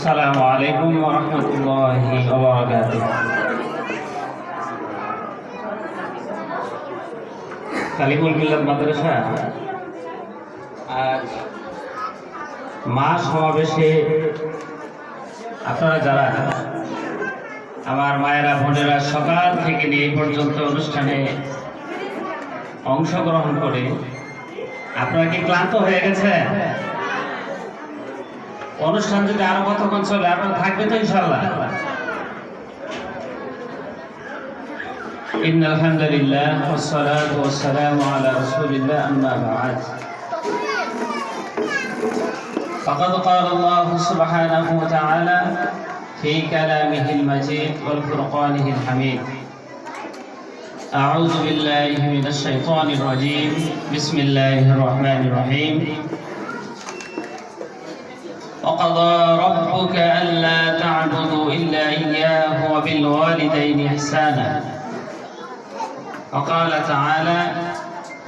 আসসালামু আলাইকুম ওয়া রাহমাতুল্লাহি ওয়া বারাকাতুহু। কালিমুল মিল্লাত মাদ্রাসা আজ মা সমাবেশে আপনারা যারা আমার মায়েরা বোনেরা সকাল থেকে নিয়ে এই পর্যন্ত অনুষ্ঠানে অংশগ্রহণ করে আপনারা কি ক্লান্ত হয়ে গেছেন? অনুষ্ঠান যদি আরো কতক্ষণ চলে আপনারা থাকবে তো ইনশাআল্লাহ। ইন্নাল হামদুলিল্লাহ ওয়াস সালাতু ওয়াস সালামু আলা রাসূলিল্লাহ আম্মা বা'দ। فقد قال الله سبحانه وتعالى في كلامه المجيد والفرقانه الحميد. أعوذ بالله من الشيطان الرجيم. بسم الله الرحمن الرحيم. وقضى ربك ألا تعبدوا إلا إياه وبالوالدين إحسانا. وقال تعالى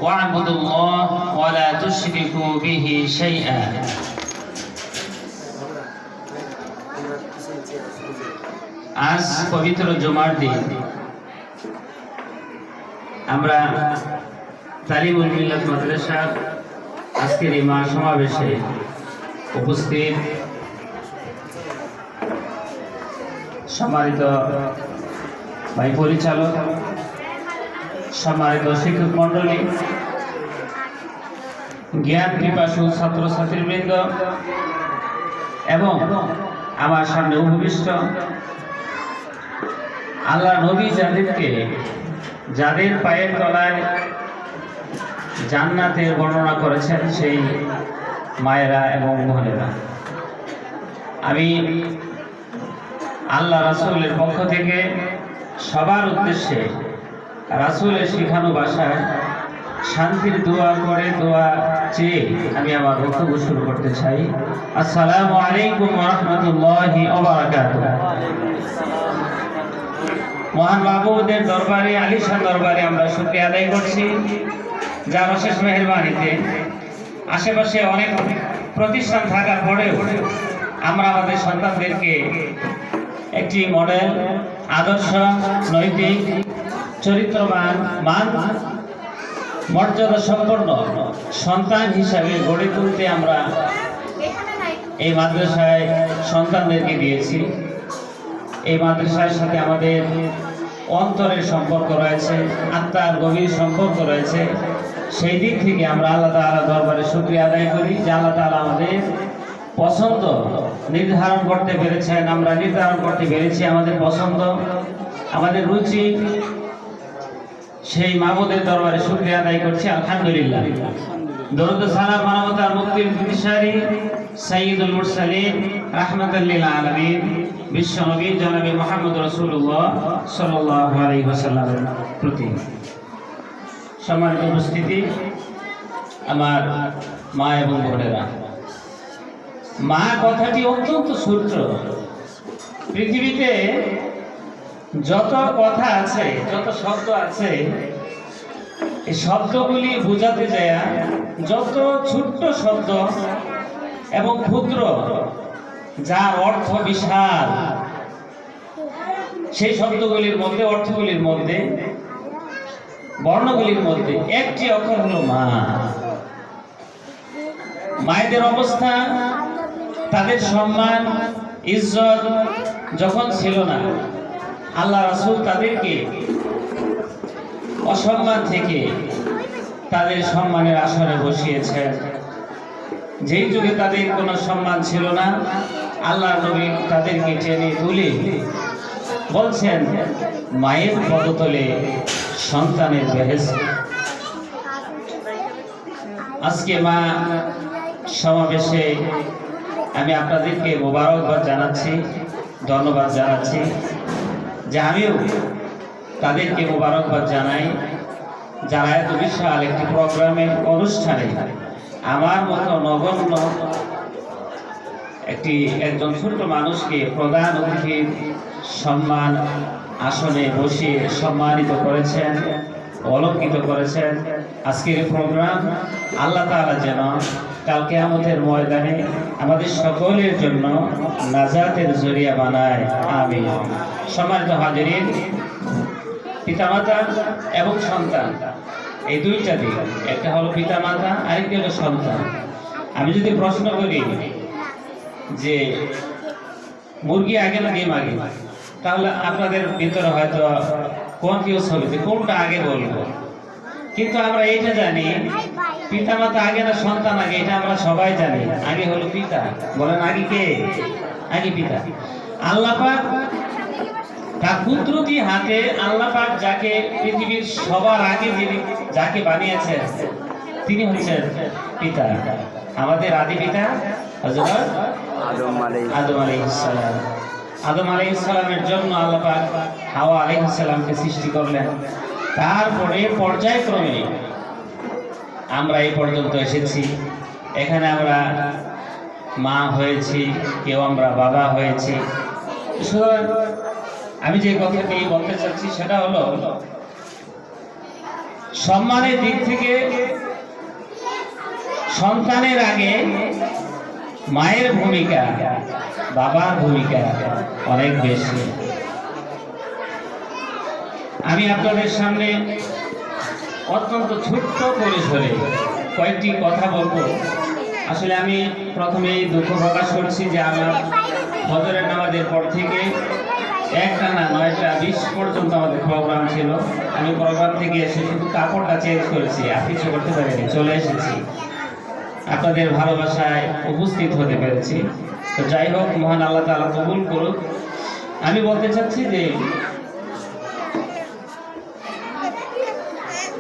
واعبدوا الله ولا تشركوا به شيئا. আজ পবিত্র জুমার দিন আমরা তালিমুল মিল্লাত মাদ্রাসার আজকের এই মহাসমাবেশে উপস্থিত সম্মানিত ভাই পরিচালক, সম্মানিত শিক্ষক মন্ডলী, জ্ঞান পিপাসু ছাত্রছাত্রীবৃন্দ এবং আমার সামনে উপবিষ্ট আল্লাহ নবী যাদের পায়ের তলায় জান্নাতের বর্ণনা করেছেন সেই মায়েরা এবং বোনেরা, আমি আল্লাহ রাসূলের পক্ষ থেকে সবার উদ্দেশ্যে রাসূলের শিখানো ভাষায় শান্তির দোয়া চেয়ে আমি আমার বক্তব্য শুরু করতে চাই। আসসালামু আলাইকুম ওয়া রাহমাতুল্লাহি ওয়া বারাকাতুহু। মহান মাহবুবের দরবারে, আলিশান দরবারে আমরা শুকরিয়া আদায় করছি যার অশেষ মেহেরবানিতে আশেপাশে অনেক প্রতিষ্ঠান থাকার পরেও আমরা আমাদের সন্তানদেরকে একটি মডেল, আদর্শ, নৈতিক, চরিত্রবান, মান মর্যাদা সম্পন্ন সন্তান হিসাবে গড়ে তুলতে আমরা এই মাদ্রাসায় সন্তানদেরকে দিয়েছি। এই মাদ্রাসার সাথে আমাদের অন্তরের সম্পর্ক রয়েছে, আত্মার গভীর সম্পর্ক রয়েছে। সেই দিক থেকে আমরা আল্লাহ তাআলার দরবারে শুকরিয়া আদায় করি যে আল্লাহ তাআলা আমাদের পছন্দ নির্ধারণ করতে পেরেছেন, আমরা নির্ধারণ করতে পেরেছি আমাদের পছন্দ, আমাদের রুচি। সেই মাহবুবের দরবারে শুকরিয়া আদায় করছি, আলহামদুলিল্লাহ। দরুদ সালাম মানবতার মুক্তির দিশারি সাইয়্যিদুল মুরসালিন রাহমাতাল লিল আলামিন বিশ্ব নবী জনাবে মুহাম্মদ রাসূলুল্লাহ সাল্লাল্লাহু আলাইহি ওয়াসাল্লামের প্রতি। সম্মানিত উপস্থিতি, আমার মা এবং বোনেরা, মা কথাটি অত্যন্ত ছোট। পৃথিবীতে যত কথা আছে, যত শব্দ আছে, এই শব্দগুলি বোঝাতে যায় যত ছোট্ট শব্দ এবং ক্ষুদ্র, যার অর্থ বিশাল, সেই শব্দগুলির মধ্যে, অর্থগুলির মধ্যে, বর্ণগুলির মধ্যে একটি অক্ষর হলো মা। মায়েদের অবস্থা, তাদের সম্মান, ইজ্জত যখন ছিল না, আল্লাহ রাসূল তাদেরকে অসম্মান থেকে তাদের সম্মানের আসরে বসিয়েছেন। যেই যুগে তাদের কোনো সম্মান ছিল না, আল্লাহ নবী তাদেরকে টেনে তুলে বলছেন মায়ের পদতলে সন্তানের বেহেশত। আজকে মা সমাবেশে আমি আপনাদেরকে মোবারকবাদ জানাচ্ছি, ধন্যবাদ জানাচ্ছি যে আমিও তাদেরকে মোবারকবাদ জানাই যারা এত বিশাল একটি প্রোগ্রামের অনুষ্ঠানে আমার মতো নগণ্য একজন ছোট্ট মানুষকে প্রধান অতিথির সম্মান আসনে বসিয়ে সম্মানিত করেছেন, অলঙ্কৃত করেছেন। আজকের প্রোগ্রাম আল্লাহ তাআলা যেন কাল কিয়ামতের ময়দানে আমাদের সকলের জন্য নাজাতের জরিয়া বানায়, আমিন। সম্মানিত হাজিরিন, পিতামাতা এবং সন্তান এই দুইটা দিক, একটা হলো পিতামাতা, আরেকটা হলো সন্তান। আমি যদি প্রশ্ন করি যে মুরগি আগে না ডিম আগে, তাহলে আপনাদের ভিতরে হয়তো কনফিউজ হবে যে কোনটা আগে বলবো। কিন্তু আমরা এইটা জানি, পিতামাতা আগে না সন্তান আগে, এটা আমরা সবাই জানি। আগে হলো পিতা। বলেন আগে কে? আগে পিতা। আল্লাহ পাক তার কুদরতি হাতে আল্লাহ পাক যাকে পৃথিবীর সবার আগে যিনি যাকে বানিয়েছেন তিনি হচ্ছেন পিতা। আমাদের আদি পিতা হযরত আদম আলাইহিস সালাম। আদম আলাইহিস সালামের জন্য আল্লাহ পাক হাওয়া আলাইহিস সালামকে সৃষ্টি করলেন। তারপরে পর্যায়ক্রমে আমরা এই পর্যন্ত এসেছি। এখানে আমরা মা হয়েছি, কেউ আমরা বাবা হয়েছি। সুতরাং আমি যে কথাটি বলতে চাচ্ছি সেটা হলো, সম্মানের দিক থেকে সন্তানের আগে মায়ের ভূমিকা, বাবার ভূমিকা অনেক বেশি। আমি আপনাদের সামনে অত্যন্ত ছোট্ট পরিসরে কয়েকটি কথা বলবো। আসলে আমি প্রথমেই দুঃখ প্রকাশ করছি যে আমার ফজরের নামাজের পর থেকে একটানা 9টা 20 পর্যন্ত আমাদের প্রোগ্রাম ছিল। আমি প্রোগ্রাম থেকে এসে শুধু কাপড়টা চেঞ্জ করেছি, আর কিছু করতে পারিনি, চলে এসেছি। আপনাদের ভালোবাসায় উপস্থিত হতে পেরেছি। তো যাই হোক, মহান আল্লাহ তাআলা কবুল করুক। আমি বলতে চাচ্ছি যে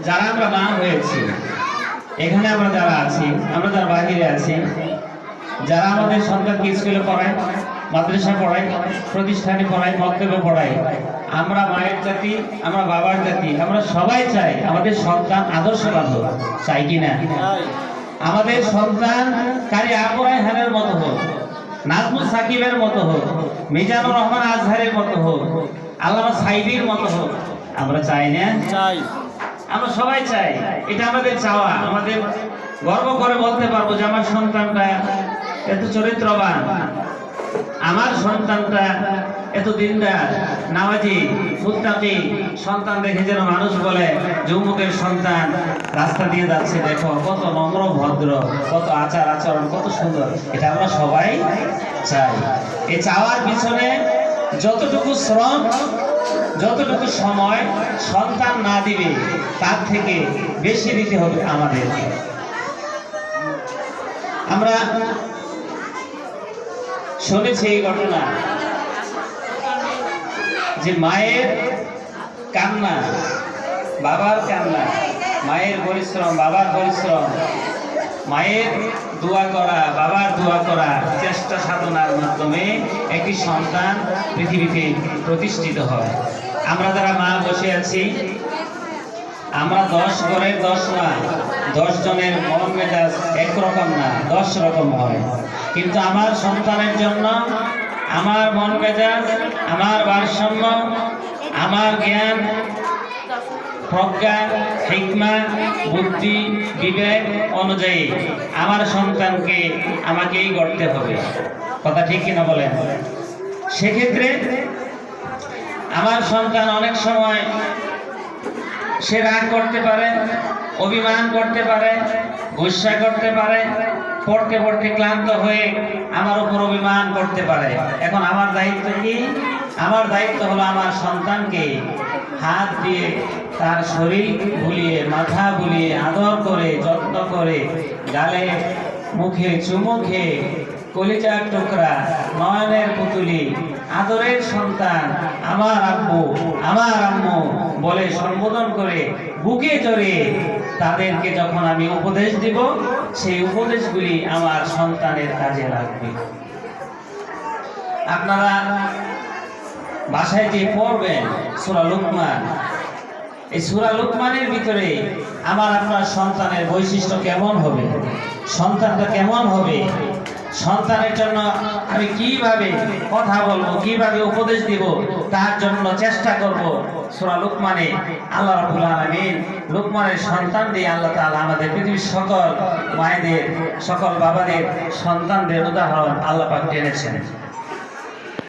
যারা আমরা মা হয়েছি, এখানে আমরা যারা আছি, আমরা যারা বাহিরে আছি, যারা আমাদের সন্তানকে স্কুলে পড়ায়, মাদ্রাসা পড়ায়, প্রতিষ্ঠানে পড়ায়, মক্তবে পড়ায়, আমরা মায়ের জাতি, আমরা বাবার জাতি, আমরা সবাই চাই আমাদের সন্তান আদর্শবান হোক। চাই কি না? আমাদের সন্তান কারি আকরাই হানের মতো হোক, নাজমুল সাকিবের মতো হোক, মিজানুর রহমান আজহারের মতো হোক, আল্লামা সাইদির মতো হোক। আমরা চাই না? চাই। আমরা সবাই চাই। এটা আমাদের চাওয়া। আমাদের গর্ব করে বলতে পারবো যে আমার সন্তানটা এত চরিত্রবান, আমার সন্তানটা এত দিনদার, নামাজি, মুত্তাকি। সন্তান দেখে যেন মানুষ বলে যুবকের সন্তান রাস্তা দিয়ে যাচ্ছে, দেখো কত নম্র ভদ্র, কত আচার আচরণ, কত সুন্দর। এটা আমরা সবাই চাই। এই চাওয়ার পিছনে যতটুকু শ্রম, যতটুকু সময় সন্তান না দিবে তার থেকে বেশি দিতে হবে আমাদের। আমরা শুনেছি এই ঘটনা যে মায়ের কান্না, বাবার কান্না, মায়ের পরিশ্রম, বাবার পরিশ্রম, মায়ের দোয়া করা, বাবার দোয়া করা, চেষ্টা সাধনার মাধ্যমে একটি সন্তান পৃথিবীতে প্রতিষ্ঠিত হয়। আমরা যারা মা বসে আছি, আমরা 10 ঘরের 10 মা, 10 জনের মন মেজাজ একরকম না, 10 রকম হয়। কিন্তু আমার সন্তানের জন্য আমার মন মেজাজ, আমার ভারসাম্য, আমার জ্ঞান, প্রজ্ঞা, হিকমা, বুদ্ধি, বিবেক অনুযায়ী আমার সন্তানকে আমাকেই গড়তে হবে। কথা ঠিক কিনা বলেন? সেক্ষেত্রে আমার সন্তান অনেক সময় সে রাগ করতে পারে, অভিমান করতে পারে, গুসা করতে পারে, পড়তে পড়তে ক্লান্ত হয়ে আমার উপর অভিমান করতে পারে। এখন আমার দায়িত্ব কি? আমার দায়িত্ব হলো আমার সন্তানকে হাত দিয়ে তার শরীর বুলিয়ে, মাথা বুলিয়ে, আদর করে, যত্ন করে, গালে মুখে চুমু খেয়ে, কলিজার টুকরা, নয়নের পুতুলি, আদরের সন্তান, আমার আব্বু, আমার আম্মু বলে সম্বোধন করে বুকে জড়িয়ে তাদেরকে যখন আমি উপদেশ দিব, সেই উপদেশগুলি আমার সন্তানের কাজে লাগবে। আপনারা বাসায় যে পড়বেন সূরা লুকমান, এই সূরা লুকমানের ভিতরে আমার আপনার সন্তানের বৈশিষ্ট্য কেমন হবে, সন্তানটা কেমন হবে, সন্তানের জন্য আমি কিভাবে কথা বলবো, কিভাবে উপদেশ দিব, তার জন্য চেষ্টা করব। সূরা লুকমানে আল্লাহ রাব্বুল আলামিন লুকমানের সন্তান দিয়ে আল্লাহ তাআলা আমাদের পৃথিবীর সকল মায়েদের সকল বাবাদের সন্তানদের উদাহরণ আল্লাহ পাক টেনেছেন।